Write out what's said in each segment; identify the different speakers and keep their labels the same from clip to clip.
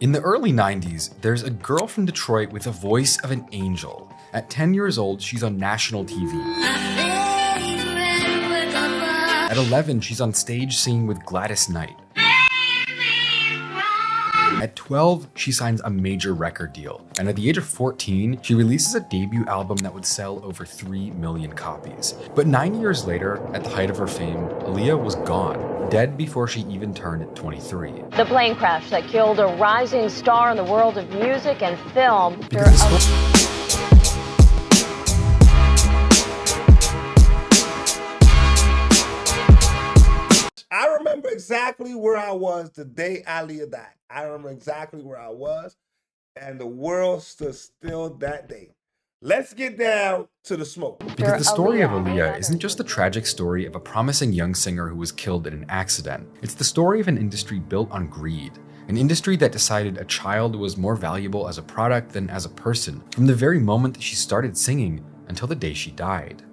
Speaker 1: In the early 90s, there's a girl from Detroit with a voice of an angel. At 10 years old, she's on national TV. At 11, she's on stage singing with Gladys Knight. At 12, she signs a major record deal, and at the age of 14, she releases a debut album that would sell over 3 million copies. But 9 years later, at the height of her fame, Aaliyah was gone, dead before she even turned 23.
Speaker 2: The plane crash that killed a rising star in the world of music and film.
Speaker 3: I remember exactly where I was the day Aaliyah died. I remember exactly where I was, and the world stood still that day. Let's get down to the smoke.
Speaker 1: Because the story of Aaliyah isn't just the tragic story of a promising young singer who was killed in an accident. It's the story of an industry built on greed. An industry that decided a child was more valuable as a product than as a person, from the very moment that she started singing until the day she died.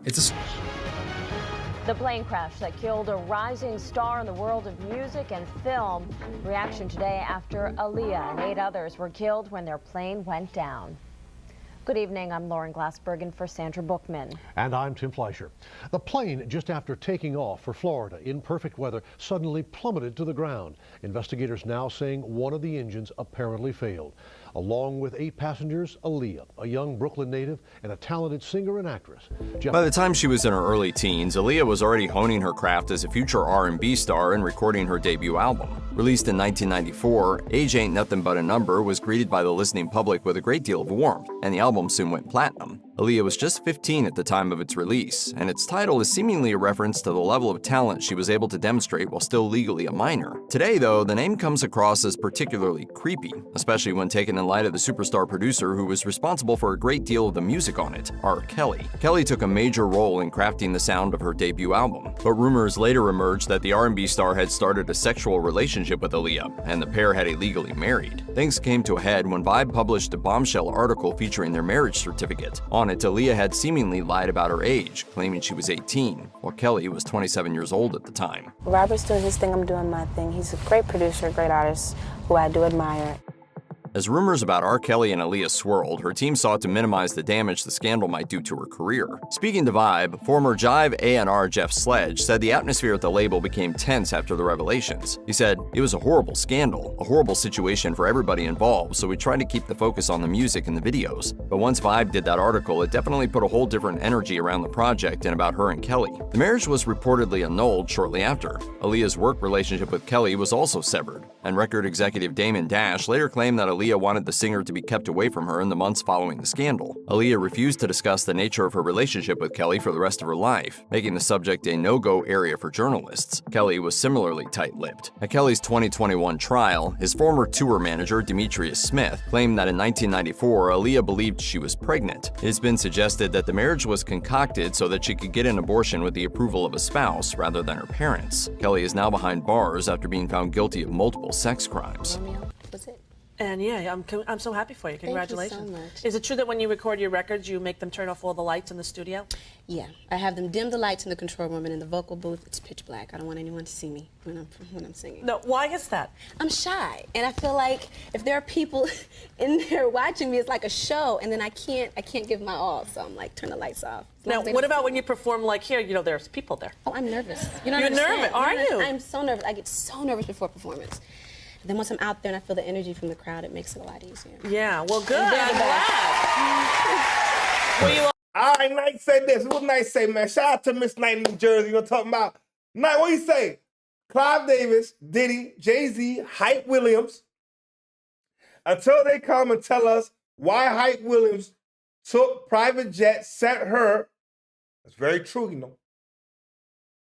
Speaker 2: The plane crash that killed a rising star in the world of music and film. Reaction today after Aaliyah and 8 others were killed when their plane went down. Good evening, I'm Lauren Glassbergen for Sandra Bookman.
Speaker 4: And I'm Tim Fleischer. The plane, just after taking off for Florida in perfect weather, suddenly plummeted to the ground. Investigators now saying one of the engines apparently failed. Along with 8 passengers, Aaliyah, a young Brooklyn native and a talented singer and actress.
Speaker 5: By the time she was in her early teens, Aaliyah was already honing her craft as a future R&B star and recording her debut album. Released in 1994, Age Ain't Nothing But a Number was greeted by the listening public with a great deal of warmth, and the album soon went platinum. Aaliyah was just 15 at the time of its release, and its title is seemingly a reference to the level of talent she was able to demonstrate while still legally a minor. Today, though, the name comes across as particularly creepy, especially when taken in light of the superstar producer who was responsible for a great deal of the music on it, R. Kelly. Kelly took a major role in crafting the sound of her debut album, but rumors later emerged that the R&B star had started a sexual relationship with Aaliyah, and the pair had illegally married. Things came to a head when Vibe published a bombshell article featuring their marriage certificate. On it, Aaliyah had seemingly lied about her age, claiming she was 18, while Kelly was 27 years old at the time.
Speaker 6: Robert's doing his thing, I'm doing my thing. He's a great producer, great artist, who I do admire.
Speaker 5: As rumors about R. Kelly and Aaliyah swirled, her team sought to minimize the damage the scandal might do to her career. Speaking to Vibe, former Jive A&R Jeff Sledge said the atmosphere at the label became tense after the revelations. He said, "It was a horrible scandal, a horrible situation for everybody involved, so we tried to keep the focus on the music and the videos. But once Vibe did that article, it definitely put a whole different energy around the project and about her and Kelly." The marriage was reportedly annulled shortly after. Aaliyah's work relationship with Kelly was also severed, and record executive Damon Dash later claimed that Aaliyah wanted the singer to be kept away from her in the months following the scandal. Aaliyah refused to discuss the nature of her relationship with Kelly for the rest of her life, making the subject a no-go area for journalists. Kelly was similarly tight-lipped. At Kelly's 2021 trial, his former tour manager, Demetrius Smith, claimed that in 1994, Aaliyah believed she was pregnant. It has been suggested that the marriage was concocted so that she could get an abortion with the approval of a spouse rather than her parents. Kelly is now behind bars after being found guilty of multiple sex crimes.
Speaker 6: Was it?
Speaker 7: And yeah, I'm so happy for you. Congratulations.
Speaker 6: Thank you so much.
Speaker 7: Is it true that when you record your records, you make them turn off all the lights in the studio?
Speaker 6: Yeah, I have them dim the lights in the control room, and in the vocal booth, it's pitch black. I don't want anyone to see me when I'm singing.
Speaker 7: No, why is that?
Speaker 6: I'm shy, and I feel like if there are people in there watching me, it's like a show, and then I can't give my all. So I'm like, turn the lights off.
Speaker 7: Now, what about when you perform like here? You know, there's people there.
Speaker 6: Oh, I'm nervous.
Speaker 7: You're nervous? Are you?
Speaker 6: I'm so nervous. I get so nervous before performance. Then once I'm out there and I feel the energy from the crowd, it makes it a lot easier.
Speaker 7: Yeah, well, good. I'm glad.
Speaker 3: All right, Knight said this. What Knight say, man? Shout out to Miss Knight in New Jersey. You're talking about Knight. What you say? Clive Davis, Diddy, Jay-Z, Hype Williams. Until they come and tell us why Hype Williams took private jet, sent her. That's very true, you know.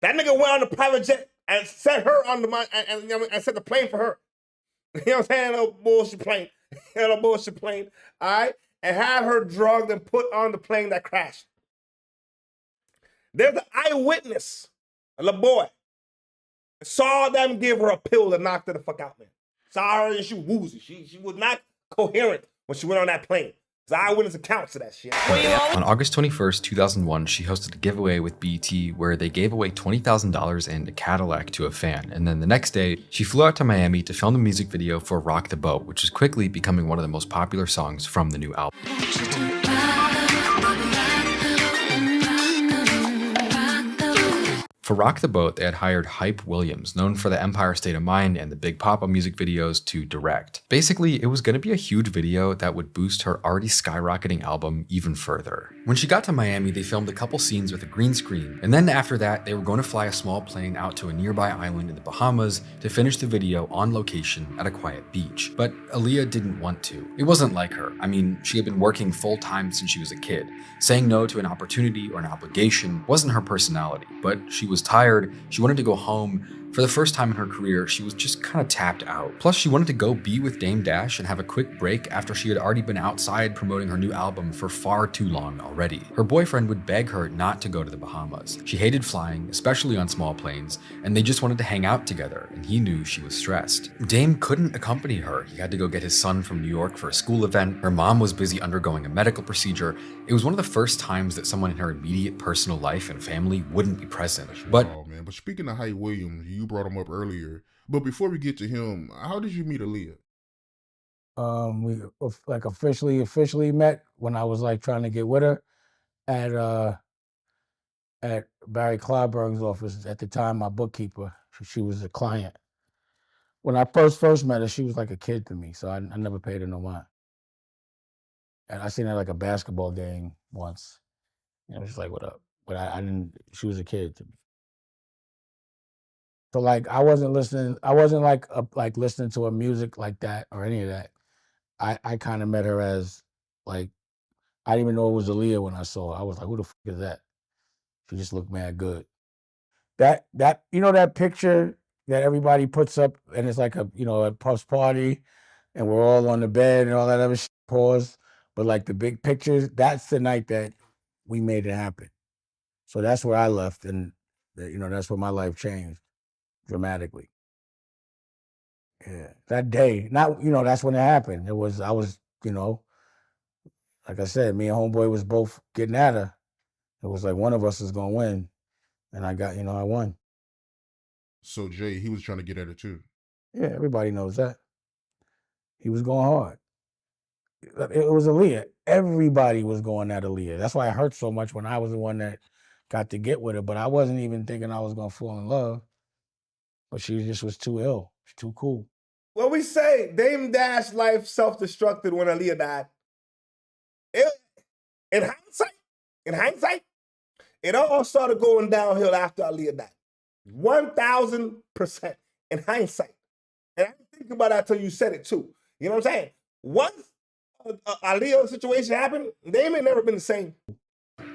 Speaker 3: That nigga went on the private jet and sent her on the and sent the plane for her. You know what I'm saying? No bullshit plane. No bullshit plane. All right? And had her drugged and put on the plane that crashed. There's an eyewitness, a little boy, saw them give her a pill that knocked her the fuck out, man. Saw her and she was woozy. She was not coherent when she went on that plane. There's eyewitness accounts of that shit.
Speaker 1: On August 21st, 2001, she hosted a giveaway with BET where they gave away $20,000 and a Cadillac to a fan. And then the next day, she flew out to Miami to film the music video for Rock the Boat, which is quickly becoming one of the most popular songs from the new album. For Rock the Boat, they had hired Hype Williams, known for the Empire State of Mind and the Big Papa music videos, to direct. Basically, it was going to be a huge video that would boost her already skyrocketing album even further. When she got to Miami, they filmed a couple scenes with a green screen, and then after that, they were going to fly a small plane out to a nearby island in the Bahamas to finish the video on location at a quiet beach. But Aaliyah didn't want to. It wasn't like her. I mean, she had been working full-time since she was a kid. Saying no to an opportunity or an obligation wasn't her personality, but she was tired, she wanted to go home. For the first time in her career, she was just kind of tapped out. Plus, she wanted to go be with Dame Dash and have a quick break after she had already been outside promoting her new album for far too long already. Her boyfriend would beg her not to go to the Bahamas. She hated flying, especially on small planes, and they just wanted to hang out together, and he knew she was stressed. Dame couldn't accompany her. He had to go get his son from New York for a school event. Her mom was busy undergoing a medical procedure. It was one of the first times that someone in her immediate personal life and family wouldn't be present. But
Speaker 8: But speaking of Hype Williams, you brought him up earlier. But before we get to him, how did you meet Aaliyah?
Speaker 9: We like officially met when I was like trying to get with her at Barry Clyburg's office. At the time, my bookkeeper, she was a client. When I first met her, she was like a kid to me, so I never paid her no mind. And I seen her like a basketball game once. You know, she's like, "What up?" But I didn't. She was a kid to me. So like I wasn't listening like listening to her music like that or any of that. I kind of met her as like I didn't even know it was Aaliyah when I saw her. I was like, who the fuck is that? She just looked mad good. That you know that picture that everybody puts up and it's like a Puff's party and we're all on the bed and all that other shit, pause. But like the big pictures, that's the night that we made it happen. So that's where I left and that's where my life changed dramatically. Yeah, that day, that's when it happened. I was, like I said, me and homeboy was both getting at her. It was like one of us is gonna win, and I won.
Speaker 8: So Jay, he was trying to get at her too.
Speaker 9: Yeah, everybody knows that. He was going hard. It was Aaliyah. Everybody was going at Aaliyah. That's why it hurt so much when I was the one that got to get with her. But I wasn't even thinking I was gonna fall in love. But she just was too ill. She's too cool.
Speaker 3: Well, we say Dame Dash life self-destructed when Aaliyah died. In hindsight, it all started going downhill after Aaliyah died. 1,000% in hindsight. And I didn't think about that until you said it too. You know what I'm saying? Once Aaliyah's situation happened, Dame ain't never been the same.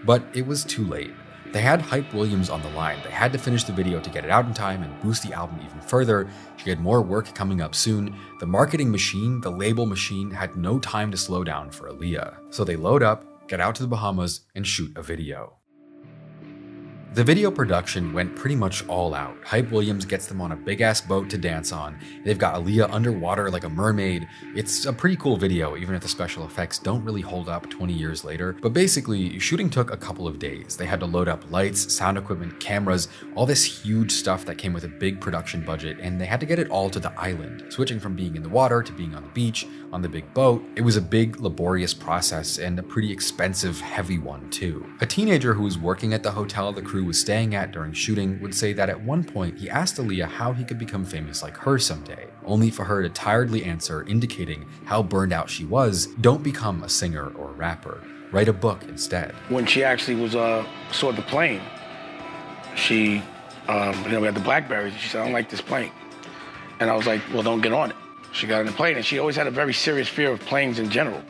Speaker 1: But it was too late. They had Hype Williams on the line. They had to finish the video to get it out in time and boost the album even further. She had more work coming up soon. The marketing machine, the label machine, had no time to slow down for Aaliyah. So they load up, get out to the Bahamas, and shoot a video. The video production went pretty much all out. Hype Williams gets them on a big-ass boat to dance on. They've got Aaliyah underwater like a mermaid. It's a pretty cool video, even if the special effects don't really hold up 20 years later. But basically, shooting took a couple of days. They had to load up lights, sound equipment, cameras, all this huge stuff that came with a big production budget, and they had to get it all to the island. Switching from being in the water to being on the beach, on the big boat, it was a big, laborious process and a pretty expensive, heavy one too. A teenager who was working at the hotel the crew was staying at during shooting would say that at one point he asked Aaliyah how he could become famous like her someday, only for her to tiredly answer, indicating how burned out she was, "Don't become a singer or a rapper. Write a book instead."
Speaker 10: When she actually was saw the plane, she, we had the Blackberries, and she said, "I don't like this plane." And I was like, "Well, don't get on it." She got on the plane, and she always had a very serious fear of planes in general.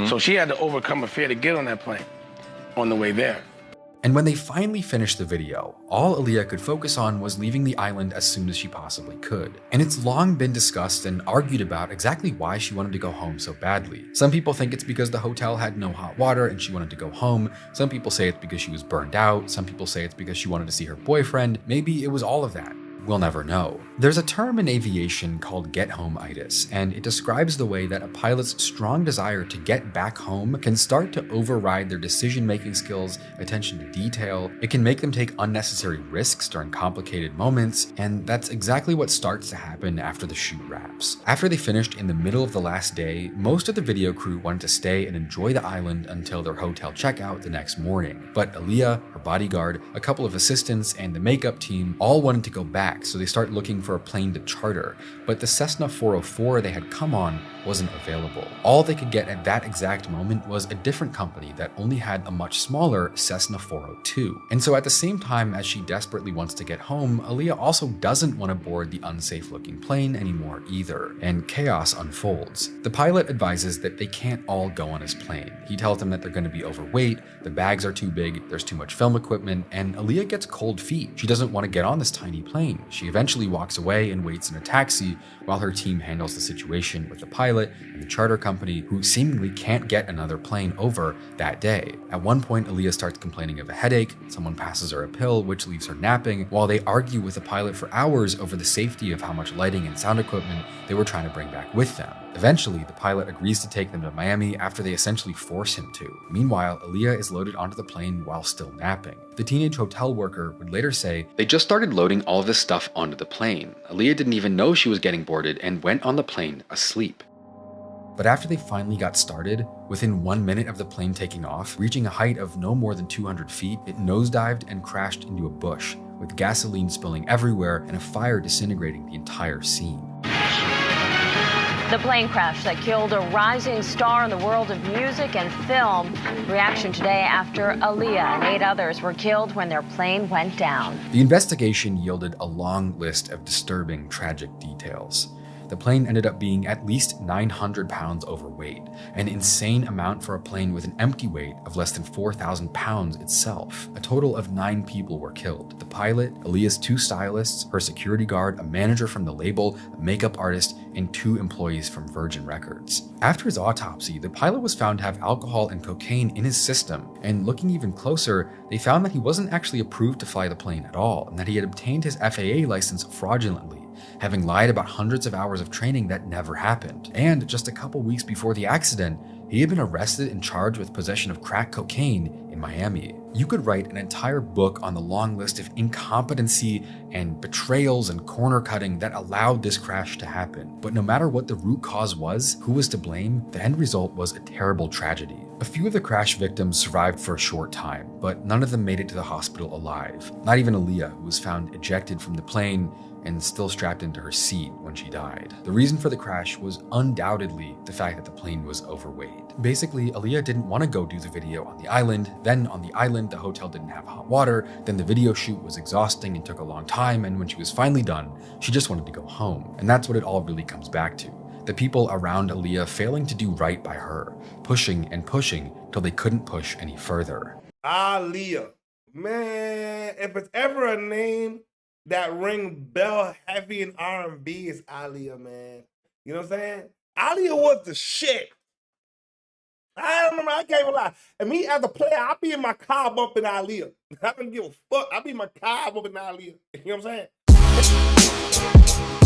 Speaker 10: So she had to overcome a fear to get on that plane on the way there.
Speaker 1: And when they finally finished the video, all Aaliyah could focus on was leaving the island as soon as she possibly could. And it's long been discussed and argued about exactly why she wanted to go home so badly. Some people think it's because the hotel had no hot water and she wanted to go home. Some people say it's because she was burned out. Some people say it's because she wanted to see her boyfriend. Maybe it was all of that. We'll never know. There's a term in aviation called get-home-itis, and it describes the way that a pilot's strong desire to get back home can start to override their decision-making skills, attention to detail. It can make them take unnecessary risks during complicated moments, and that's exactly what starts to happen after the shoot wraps. After they finished in the middle of the last day, most of the video crew wanted to stay and enjoy the island until their hotel checkout the next morning. But Aaliyah, her bodyguard, a couple of assistants, and the makeup team all wanted to go back, so they start looking for a plane to charter. But the Cessna 404 they had come on wasn't available. All they could get at that exact moment was a different company that only had a much smaller Cessna 402. And so at the same time as she desperately wants to get home, Aaliyah also doesn't want to board the unsafe looking plane anymore either, and chaos unfolds. The pilot advises that they can't all go on his plane. He tells them that they're going to be overweight, the bags are too big, there's too much film equipment, and Aaliyah gets cold feet. She doesn't want to get on this tiny plane. She eventually walks away and waits in a taxi while her team handles the situation with the pilot and the charter company, who seemingly can't get another plane over that day. At one point, Aaliyah starts complaining of a headache, someone passes her a pill, which leaves her napping, while they argue with the pilot for hours over the safety of how much lighting and sound equipment they were trying to bring back with them. Eventually, the pilot agrees to take them to Miami after they essentially force him to. Meanwhile, Aaliyah is loaded onto the plane while still napping. The teenage hotel worker would later say, "They just started loading all of this stuff onto the plane. Aaliyah didn't even know she was getting boarded and went on the plane asleep." But after they finally got started, within 1 minute of the plane taking off, reaching a height of no more than 200 feet, it nosedived and crashed into a bush, with gasoline spilling everywhere and a fire disintegrating the entire scene.
Speaker 2: The plane crash that killed a rising star in the world of music and film. Reaction today after Aaliyah and 8 others were killed when their plane went down.
Speaker 1: The investigation yielded a long list of disturbing, tragic details. The plane ended up being at least 900 pounds overweight, an insane amount for a plane with an empty weight of less than 4,000 pounds itself. A total of 9 people were killed. The pilot, Aaliyah's 2 stylists, her security guard, a manager from the label, a makeup artist, and 2 employees from Virgin Records. After his autopsy, the pilot was found to have alcohol and cocaine in his system, and looking even closer, they found that he wasn't actually approved to fly the plane at all, and that he had obtained his FAA license fraudulently, having lied about hundreds of hours of training that never happened. And just a couple weeks before the accident, he had been arrested and charged with possession of crack cocaine in Miami. You could write an entire book on the long list of incompetency and betrayals and corner cutting that allowed this crash to happen. But no matter what the root cause was, who was to blame, the end result was a terrible tragedy. A few of the crash victims survived for a short time, but none of them made it to the hospital alive. Not even Aaliyah, who was found ejected from the plane and still strapped into her seat when she died. The reason for the crash was undoubtedly the fact that the plane was overweight. Basically, Aaliyah didn't want to go do the video on the island, then on the island the hotel didn't have hot water, then the video shoot was exhausting and took a long time, and when she was finally done, she just wanted to go home. And that's what it all really comes back to. The people around Aaliyah failing to do right by her, pushing and pushing till they couldn't push any further.
Speaker 3: Aaliyah. Man, if it's ever a name that ring bell heavy in R&B, is Aaliyah, man. You know what I'm saying? Aaliyah was the shit. I remember, I can't even lie. And me as a player, I'll be in my car bumping Aaliyah. I don't give a fuck. I'll be in my car bumping Aaliyah. You know what I'm saying?